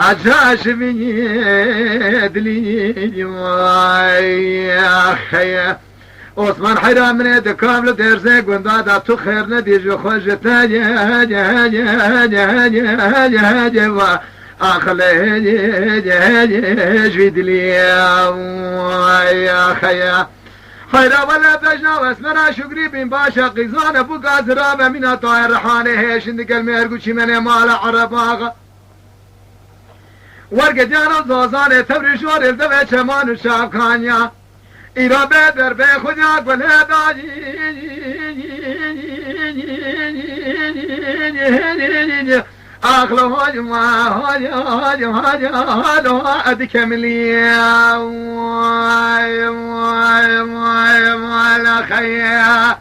عجاش بني دلي ويا خيا عثمان حيران من يد كامل درزي قندادا تو خير نديج وخوش تاجي هاجي هاجي هاجي هاجي هاجي هاجي أخلي جيد لي يا خيا خيرا ولا بجنا واسمنا شكري بن باشا قيزان ابو قازرا من طاير رحانه هيش عندك الميرقو شي من مال عرباغ ورق جانا زوزان تبري شور الدفع شمان الشعب خانيا إيرا بدر بخدياك والهداجي أخلو هاجما هاجما أدك مليا لا خيا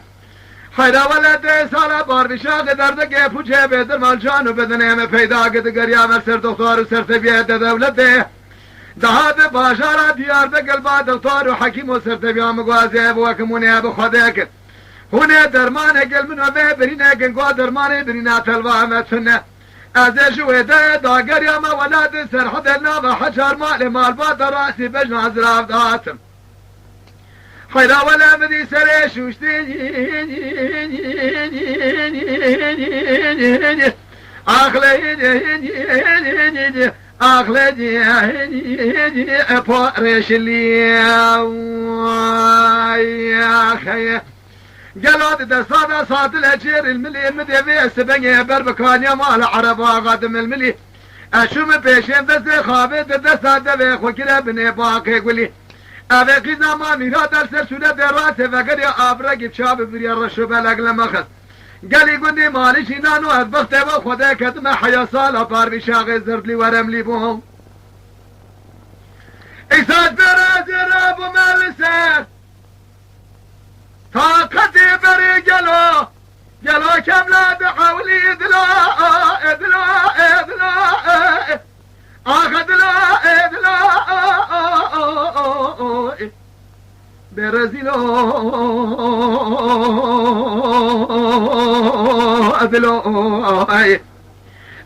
خيرا ولا تسالا بار بشاق دردك پوچه بدر مال جانو بدنه میں پیدا گد گریا مر سر دختار و سر تبیت دولت ده دهات باشارا دیار ده قلبا دختار و حکیم و سر تبیام گوازه بوکمونه بخودک هونه درمان قلب منو برینه گنگو درمان برینه تلوه متنه از شويته داقر يا ما ولاد سرحد النام حجر مال باد راسي بجنا زراف داتم خيرا ولا مدي سريش وشتي أخلي أبورش لي يا خيا قالوا دسانا صاد الأجير الملي مدي سبني بربكان يا مال عربا قادم الملي أشوم بيشين دس خابد دسا دبي خوكرا بني باقي يقولي أبي قيزا ما ميراد السر سورة دراسة فقر يا أبرا جيب شاب بريا رشو بلق لمخص قال يقولي مالي شينانو أدبخت وخدا كدم حيا صالة بار بشاغي زرد لي ورملي بهم إساد برازي رابو مالسر طاقتي بري قالوا كم لا بحولي ادلا اخذ لا برازيلو ادلو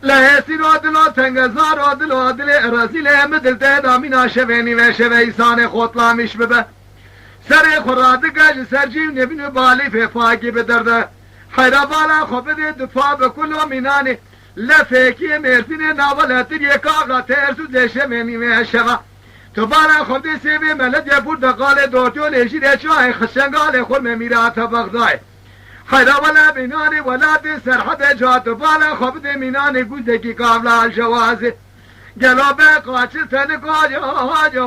لا يسيرو ادلو تنگزارو ادلو رازيلي مدل تيدا منا شويني وشوي ساني خوطلا مش ببه سر خوراد گاج سرجیم نبینو بالی فاکی بدرده خیرا بالا خوبه دفاع بکلو مینانی لفکی مرزین ناولتر یک آقا ترسو دشه منی شوا تو بالا خوبه سیبی ملد یه بود دقال دوتو لیشی چای خشنگال خور میرات بغدای خیرا ولا مینانی ولاد سرحد جات بالا خوبه مینانی گوزکی قابل الجوازه جلوب قاتل تنقاج هاج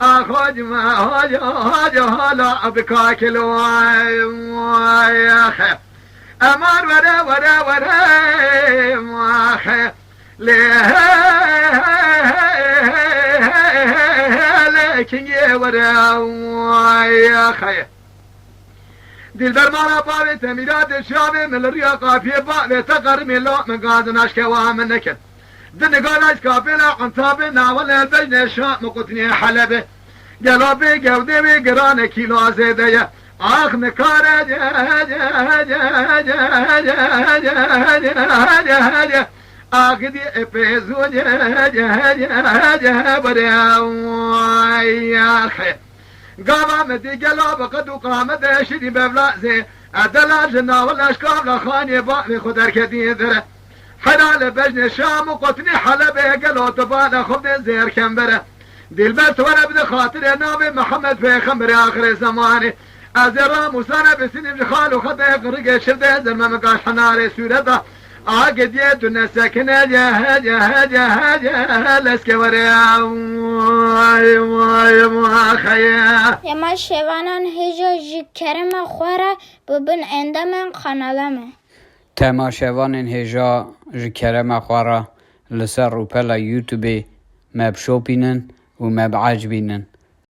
أخرج ما هاج هلا أبكاك يا أخي أمر ورا ما أخي لكن يا ورا يا أخي دل برمانا بابي تميلاد الشامي من الريا قافية بابي تقر من لو من قاد ناشكي وامن نكد دن قال كافيلا عنطابي ناول البجن الشام مقتني حلبي قلبي قودي قران كيلو زيدية آخ نكارة آخ دي افيزو يا أخي قامتي قلب قد وقامت شدي ببلازي أدلا جنا ولا أشكام لخاني بامي خدر كديدر حلال بجن الشام وقتني حلبي قلو تبانا خبز زير كمبره دل بس وانا بدي خاطر نامي محمد في خمر آخر زماني أزرا موسانا بسني بخالو خده قرق شده زلمة مقاش حناري سورته عقد يدنا ساكنة هاجا لسك وريا خيا يما شوانان هجا جكرم خوارا ببن عندما خنالمه تماشاوان هجا جكرم خوارا لسر روپلا يوتيوب مب شوبينن و مب عجبينن